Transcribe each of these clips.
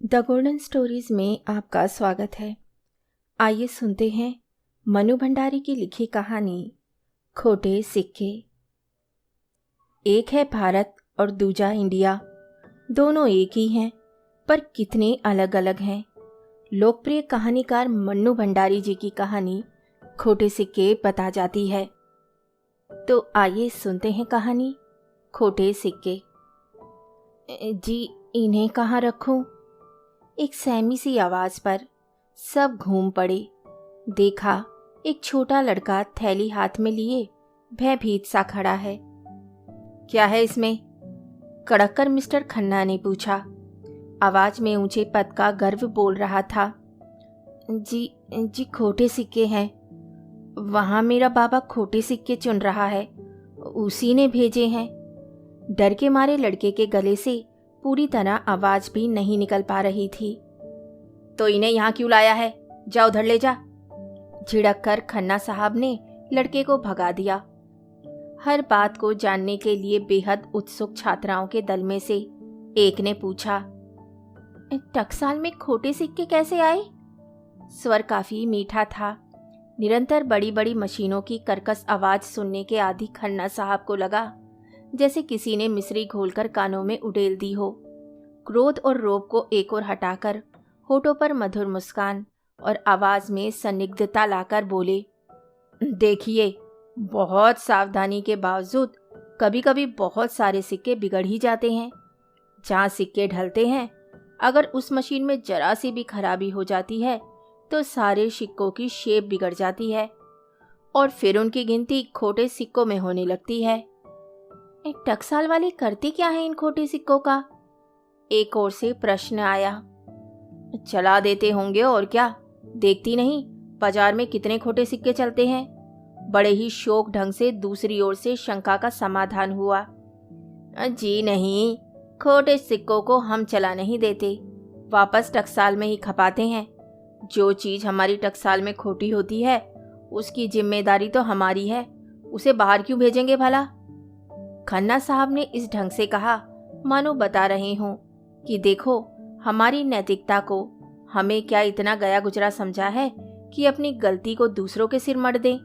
The golden stories में आपका स्वागत है। आइए सुनते हैं मनु भंडारी की लिखी कहानी खोटे सिक्के। एक है भारत और दूजा इंडिया। दोनों एक ही हैं, पर कितने अलग अलग हैं। लोकप्रिय कहानीकार मन्नू भंडारी जी की कहानी खोटे सिक्के बता जाती है। तो आइए सुनते हैं कहानी खोटे सिक्के। जी, इन्हें कहाँ रखूं? एक सहमी सी आवाज पर सब घूम पड़े। देखा एक छोटा लड़का थैली हाथ में लिए भयभीत सा खड़ा है। क्या है इसमें? कड़क कर मिस्टर खन्ना ने पूछा। आवाज में ऊंचे पद का गर्व बोल रहा था। जी खोटे सिक्के हैं। वहां मेरा बाबा खोटे सिक्के चुन रहा है, उसी ने भेजे हैं। डर के मारे लड़के के गले से पूरी तरह आवाज भी नहीं निकल पा रही थी। तो इन्हें यहाँ क्यों लाया है? जा उधर ले जा। झिड़क कर खन्ना साहब ने लड़के को भगा दिया। हर बात को जानने के लिए बेहद उत्सुक छात्राओं के दल में से एक ने पूछा, टकसाल में खोटे सिक्के कैसे आए? स्वर काफी मीठा था। निरंतर बड़ी बड़ी मशीनों की कर्कश आवाज सुनने के आदि खन्ना साहब को लगा जैसे किसी ने मिश्री घोलकर कानों में उड़ेल दी हो। क्रोध और रोब को एक ओर हटाकर होठों पर मधुर मुस्कान और आवाज में संदिग्धता लाकर बोले, देखिए, बहुत सावधानी के बावजूद कभी कभी बहुत सारे सिक्के बिगड़ ही जाते हैं। जहाँ सिक्के ढलते हैं, अगर उस मशीन में जरा सी भी खराबी हो जाती है तो सारे सिक्कों की शेप बिगड़ जाती है और फिर उनकी गिनती खोटे सिक्कों में होने लगती है। टकसाल वाले करते क्या है इन खोटे सिक्कों का? एक ओर से प्रश्न आया। चला देते होंगे और क्या, देखती नहीं बाजार में कितने खोटे सिक्के चलते हैं। बड़े ही शौक ढंग से दूसरी ओर से शंका का समाधान हुआ। जी नहीं, खोटे सिक्कों को हम चला नहीं देते, वापस टकसाल में ही खपाते हैं। जो चीज हमारी टकसाल में खोटी होती है उसकी जिम्मेदारी तो हमारी है, उसे बाहर क्यों भेजेंगे भला? खन्ना साहब ने इस ढंग से कहा मानो बता रहे हों कि देखो, हमारी नैतिकता को हमें क्या इतना गया गुजरा समझा है कि अपनी गलती को दूसरों के सिर मढ़ दें।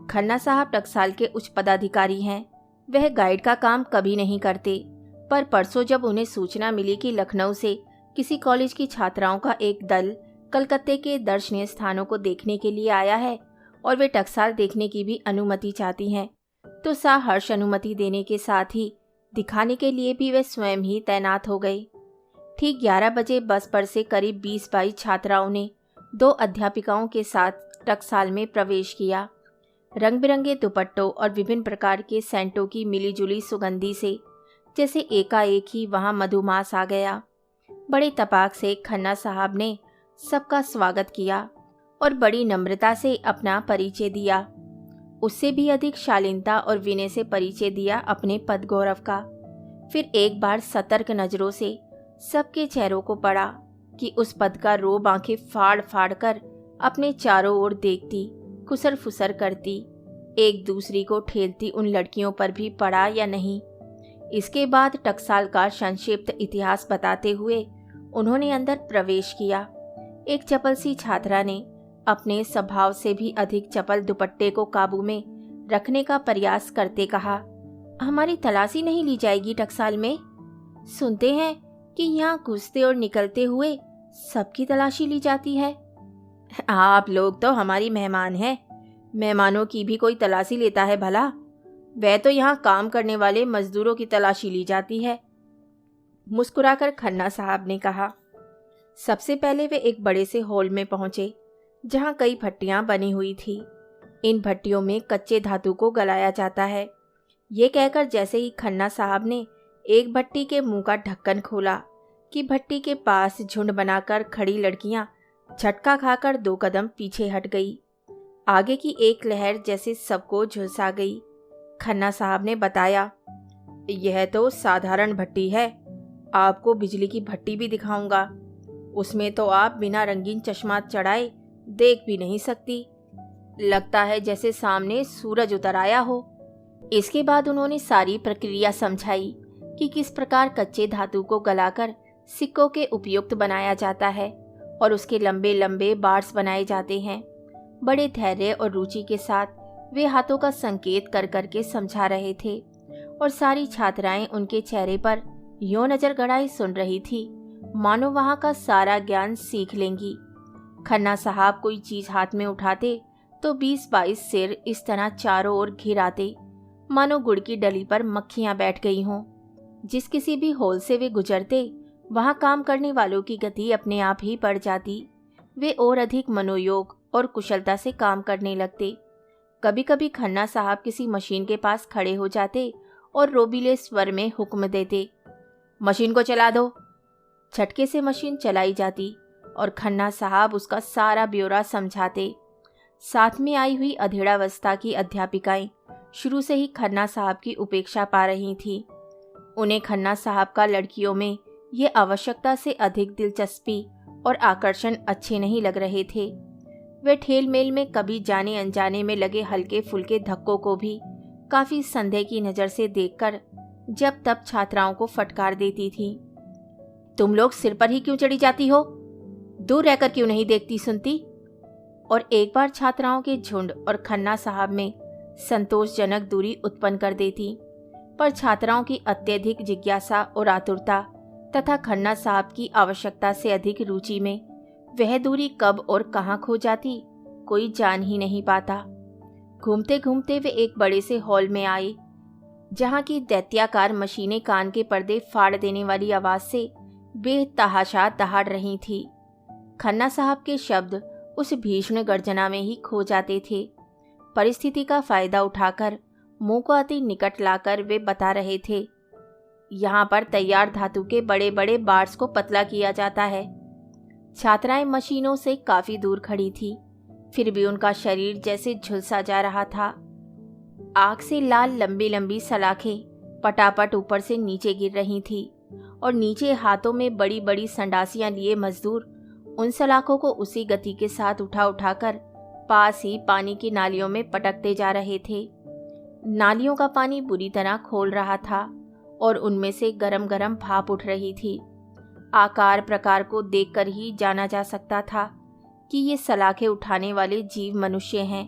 खन्ना साहब टकसाल के उच्च पदाधिकारी हैं। वह गाइड का काम कभी नहीं करते, पर परसों जब उन्हें सूचना मिली कि लखनऊ से किसी कॉलेज की छात्राओं का एक दल कलकत्ते के दर्शनीय स्थानों को देखने के लिए आया है और वे टकसाल देखने की भी अनुमति चाहती हैं, तो सहर्ष अनुमति देने के साथ ही दिखाने के लिए भी वे स्वयं ही तैनात हो गए। ठीक 11 बजे बस पर से करीब 20-22 छात्राओं ने 2 अध्यापिकाओं के साथ टकसाल में प्रवेश किया। रंग बिरंगे दुपट्टों और विभिन्न प्रकार के सेंटों की मिलीजुली सुगंधी से जैसे एकाएक ही वहां मधुमास आ गया। बड़े तपाक से खन्ना साहब ने सबका स्वागत किया और बड़ी नम्रता से अपना परिचय दिया। उससे भी अधिक शालीनता और विनय से परिचय दिया अपने पद गौरव का। फिर एक बार सतर्क नजरों से सबके चेहरों को पड़ा कि उस पद का रोब आंखें फाड़ फाड़ कर अपने चारों ओर देखती, खुसर फुसर करती, एक दूसरी को ठेलती उन लड़कियों पर भी पड़ा या नहीं। इसके बाद टकसाल का संक्षिप्त इतिहास बताते हुए उन्होंने अंदर प्रवेश किया। एक चपल सी छात्रा ने अपने स्वभाव से भी अधिक चपल दुपट्टे को काबू में रखने का प्रयास करते कहा, हमारी तलाशी नहीं ली जाएगी टकसाल में? सुनते हैं कि यहाँ घुसते और निकलते हुए सबकी तलाशी ली जाती है। आप लोग तो हमारी मेहमान हैं, मेहमानों की भी कोई तलाशी लेता है भला? वह तो यहाँ काम करने वाले मजदूरों की तलाशी ली जाती है, मुस्कुराकर खन्ना साहब ने कहा। सबसे पहले वे एक बड़े से हॉल में पहुंचे जहां कई भट्टियां बनी हुई थी। इन भट्टियों में कच्चे धातु को गलाया जाता है। ये कहकर जैसे ही खन्ना साहब ने एक भट्टी के मुंह का ढक्कन खोला कि भट्टी के पास झुंड बनाकर खड़ी लड़कियां झटका खाकर 2 कदम पीछे हट गई। आगे की एक लहर जैसे सबको झुलसा गई। खन्ना साहब ने बताया, यह तो साधारण भट्टी है, आपको बिजली की भट्टी भी दिखाऊंगा। उसमें तो आप बिना रंगीन चश्मा चढ़ाए देख भी नहीं सकती, लगता है जैसे सामने सूरज उतर आया हो। इसके बाद उन्होंने सारी प्रक्रिया समझाई कि किस प्रकार कच्चे धातु को गलाकर सिक्कों के उपयुक्त बनाया जाता है और उसके लंबे लंबे बार्स बनाए जाते हैं। बड़े धैर्य और रुचि के साथ वे हाथों का संकेत कर करके समझा रहे थे और सारी छात्राएं उनके चेहरे पर यूं नजर गड़ाए सुन रही थी मानो वहां का सारा ज्ञान सीख लेंगी। खन्ना साहब कोई चीज हाथ में उठाते तो 20-22 सिर इस तरह चारों ओर घिर आते मानो गुड़ की डली पर मक्खियां बैठ गई हों। जिस किसी भी हॉल से वे गुजरते वहां काम करने वालों की गति अपने आप ही बढ़ जाती। वे और अधिक मनोयोग और कुशलता से काम करने लगते। कभी कभी खन्ना साहब किसी मशीन के पास खड़े हो जाते और रोबीले स्वर में हुक्म देते, मशीन को चला दो। झटके से मशीन चलाई जाती और खन्ना साहब उसका सारा ब्यौरा समझाते। साथ में आई हुई अधेड़ावस्था की अध्यापिकाएं शुरू से ही खन्ना साहब की उपेक्षा पा रही थीं। उन्हें खन्ना साहब का लड़कियों में ये आवश्यकता से अधिक दिलचस्पी और आकर्षण अच्छे नहीं लग रहे थे। वे ठेल मेल में कभी जाने अनजाने में लगे हल्के फुल्के धक्कों को भी काफी संदेह की नजर से देखकर जब तब छात्राओं को फटकार देती थी। तुम लोग सिर पर ही क्यों चढ़ी जाती हो? दूर रहकर क्यों नहीं देखती सुनती? और एक बार छात्राओं के झुंड और खन्ना साहब में संतोषजनक दूरी उत्पन्न कर देती। पर छात्राओं की अत्यधिक जिज्ञासा और आतुरता तथा खन्ना साहब की आवश्यकता से अधिक रुचि में वह दूरी कब और कहाँ खो जाती कोई जान ही नहीं पाता। घूमते घूमते वे एक बड़े से हॉल में आए जहाँ की दैत्याकार मशीनें कान के पर्दे फाड़ देने वाली आवाज से बेतहाशा दहाड़ रही थी। खन्ना साहब के शब्द उस भीषण गर्जना में ही खो जाते थे। परिस्थिति का फायदा उठाकर मुंह को अति निकट लाकर वे बता रहे थे, यहाँ पर तैयार धातु के बड़े बड़े बार्स को पतला किया जाता है। छात्राएं मशीनों से काफी दूर खड़ी थी, फिर भी उनका शरीर जैसे झुलसा जा रहा था। आग से लाल लंबी लंबी सलाखें पटापट ऊपर से नीचे गिर रही थी और नीचे हाथों में बड़ी बड़ी संडासियां लिए मजदूर उन सलाखों को उसी गति के साथ उठा उठाकर पास ही पानी की नालियों में पटकते जा रहे थे। नालियों का पानी बुरी तरह खोल रहा था और उनमें से गरम गरम भाप उठ रही थी। आकार प्रकार को देखकर ही जाना जा सकता था कि ये सलाखें उठाने वाले जीव मनुष्य हैं,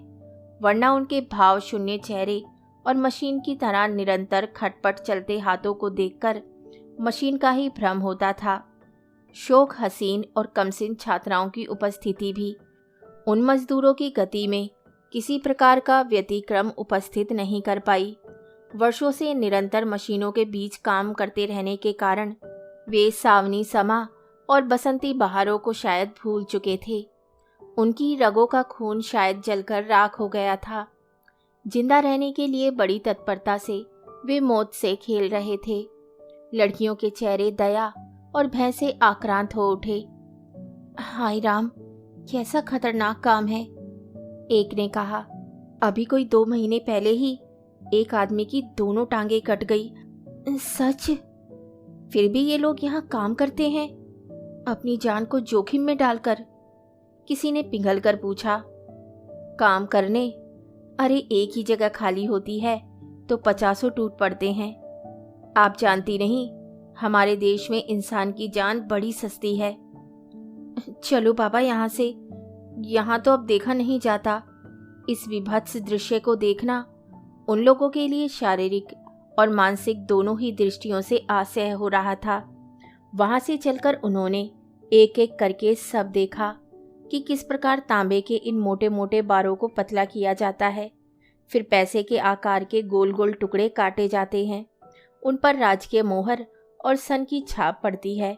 वरना उनके भाव शून्य चेहरे और मशीन की तरह निरंतर खटपट चलते हाथों को देखकर मशीन का ही भ्रम होता था। शोक हसीन और कमसिन छात्राओं की उपस्थिति भी उन मजदूरों की गति में किसी प्रकार का व्यतिक्रम उपस्थित नहीं कर पाई। वर्षों से निरंतर मशीनों के बीच काम करते रहने के कारण वे सावनी समा और बसंती बहारों को शायद भूल चुके थे। उनकी रगों का खून शायद जलकर राख हो गया था। जिंदा रहने के लिए बड़ी तत्परता से वे मौत से खेल रहे थे। लड़कियों के चेहरे दया और भय से आक्रांत हो उठे। हाय राम, कैसा खतरनाक काम है, एक ने कहा। अभी कोई 2 महीने पहले ही एक आदमी की दोनों टांगे कट गई। सच? फिर भी ये लोग यहाँ काम करते हैं, अपनी जान को जोखिम में डालकर? किसी ने पिघल कर पूछा। काम करने? अरे एक ही जगह खाली होती है तो 50 टूट पड़ते हैं। आप जानती नहीं, हमारे देश में इंसान की जान बड़ी सस्ती है। चलो बाबा यहाँ से, यहाँ तो अब देखा नहीं जाता। इस विभत्स दृश्य को देखना उन लोगों के लिए शारीरिक और मानसिक दोनों ही दृष्टियों से असह्य हो रहा था। वहां से चलकर उन्होंने एक एक करके सब देखा कि किस प्रकार तांबे के इन मोटे मोटे बारों को पतला किया जाता है, फिर पैसे के आकार के गोल गोल टुकड़े काटे जाते हैं, उन पर राजकीय मोहर और सन की छाप पड़ती है।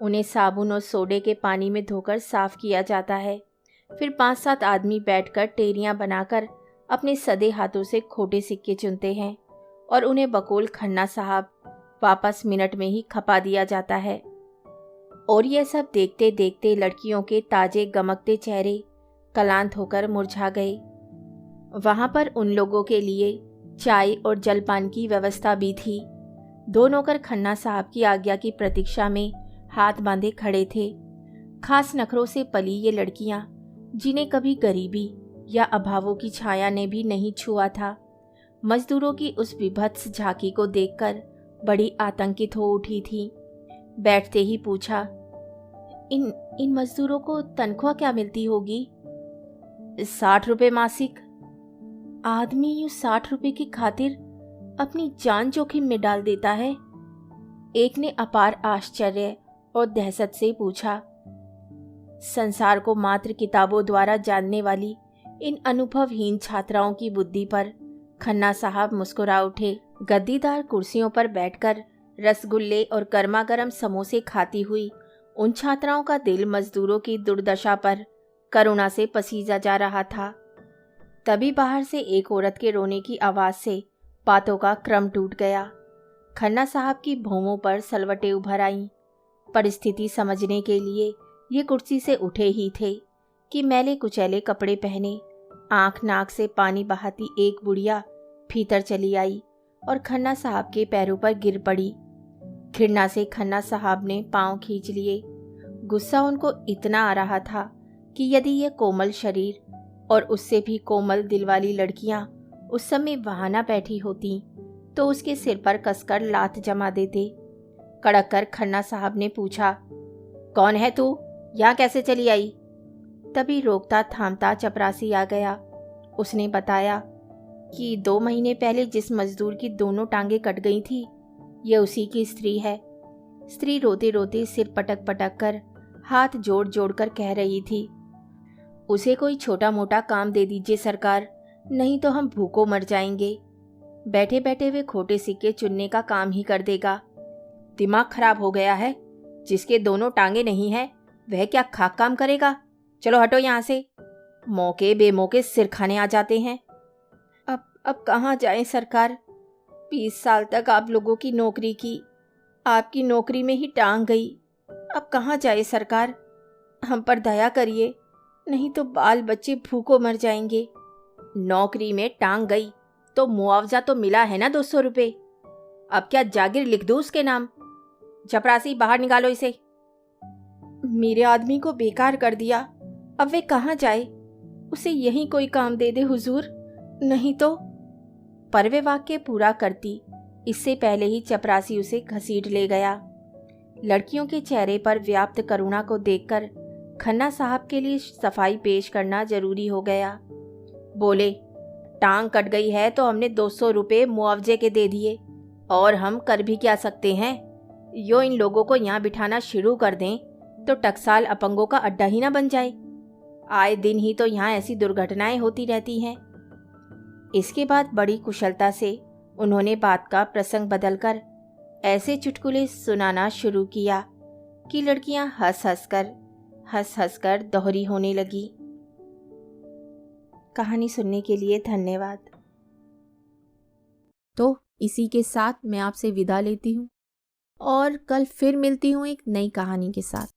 उन्हें साबुन और सोडे के पानी में धोकर साफ किया जाता है। फिर 5-7 आदमी बैठकर टेरियां बनाकर अपने सदे हाथों से खोटे सिक्के चुनते हैं और उन्हें बकौल खन्ना साहब वापस मिनट में ही खपा दिया जाता है। और यह सब देखते देखते लड़कियों के ताजे गमकते चेहरे क्लांत होकर मुरझा गए। वहां पर उन लोगों के लिए चाय और जलपान की व्यवस्था भी थी। 2 नौकर खन्ना साहब की आज्ञा की प्रतीक्षा में हाथ बांधे खड़े थे। खास नखरों से पली ये लड़कियां, जिन्हें कभी गरीबी या अभावों की छाया ने भी नहीं छुआ था, मजदूरों की उस विभत्स झांकी को देखकर बड़ी आतंकित हो उठी थी। बैठते ही पूछा, इन इन मजदूरों को तनख्वाह क्या मिलती होगी? 60 रुपये मासिक। आदमी यूं 60 रुपये की खातिर अपनी जान जोखिम में डाल देता है? एक ने अपार आश्चर्य और दहशत से पूछा। संसार को मात्र किताबों द्वारा जानने वाली इन अनुभवहीन छात्राओं की बुद्धि पर खन्ना साहब मुस्कुरा उठे। गद्दीदार कुर्सियों पर बैठकर रसगुल्ले और गर्मा गर्म समोसे खाती हुई उन छात्राओं का दिल मजदूरों की दुर्दशा पर करुणा से पसीजा जा रहा था। तभी बाहर से एक औरत के रोने की आवाज से बातों का क्रम टूट गया। खन्ना साहब की भौहों पर सलवटें उभर आईं। परिस्थिति समझने के लिए ये कुर्सी से उठे ही थे कि मैले कुचैले कपड़े पहने, आंख नाक से पानी बहाती एक बुढ़िया भीतर चली आई और खन्ना साहब के पैरों पर गिर पड़ी। घृणा से खन्ना साहब ने पांव खींच लिए। गुस्सा उनको इतना आ रहा था कि यदि ये कोमल शरीर और उससे भी कोमल दिल वाली लड़कियां उस समय वहां ना बैठी होती तो उसके सिर पर कसकर लात जमा देते। कड़क कर खन्ना साहब ने पूछा, कौन है तू? यहाँ कैसे चली आई? तभी रोकता थामता चपरासी आ गया। उसने बताया कि 2 महीने पहले जिस मजदूर की दोनों टांगे कट गई थी, ये उसी की स्त्री है। स्त्री रोते रोते सिर पटक पटक कर हाथ जोड़ जोड़ कर कह रही थी, उसे कोई छोटा मोटा काम दे दीजिए सरकार, नहीं तो हम भूखों मर जाएंगे। बैठे बैठे वे खोटे सिक्के चुनने का काम ही कर देगा। दिमाग खराब हो गया है? जिसके दोनों टांगे नहीं है वह क्या खाक काम करेगा? चलो हटो यहाँ से। मौके बेमौके सिर खाने आ जाते हैं। अब कहाँ जाएं सरकार? 20 साल तक आप लोगों की नौकरी की, आपकी नौकरी में ही टांग गई। अब कहाँ जाए सरकार? हम पर दया करिए, नहीं तो बाल बच्चे भूखों मर जाएंगे। नौकरी में टांग गई तो मुआवजा तो मिला है ना 200 रुपये। अब क्या जागीर लिख दूं उसके नाम? चपरासी बाहर निकालो इसे। मेरे आदमी को बेकार कर दिया, अब वे कहाँ जाए? उसे यहीं कोई काम दे दे हुजूर, नहीं तो। पर वे वाक्य पूरा करती इससे पहले ही चपरासी उसे घसीट ले गया। लड़कियों के चेहरे पर व्याप्त करुणा को देखकर खन्ना साहब के लिए सफाई पेश करना जरूरी हो गया। बोले, टांग कट गई है तो हमने 200 रुपये मुआवजे के दे दिए, और हम कर भी क्या सकते हैं? यो इन लोगों को यहाँ बिठाना शुरू कर दें तो टकसाल अपंगों का अड्डा ही ना बन जाए। आए दिन ही तो यहाँ ऐसी दुर्घटनाएं होती रहती हैं। इसके बाद बड़ी कुशलता से उन्होंने बात का प्रसंग बदलकर ऐसे चुटकुले सुनाना शुरू किया कि लड़कियां हंस हंस कर दोहरी होने लगी। कहानी सुनने के लिए धन्यवाद। तो इसी के साथ मैं आपसे विदा लेती हूँ और कल फिर मिलती हूँ एक नई कहानी के साथ।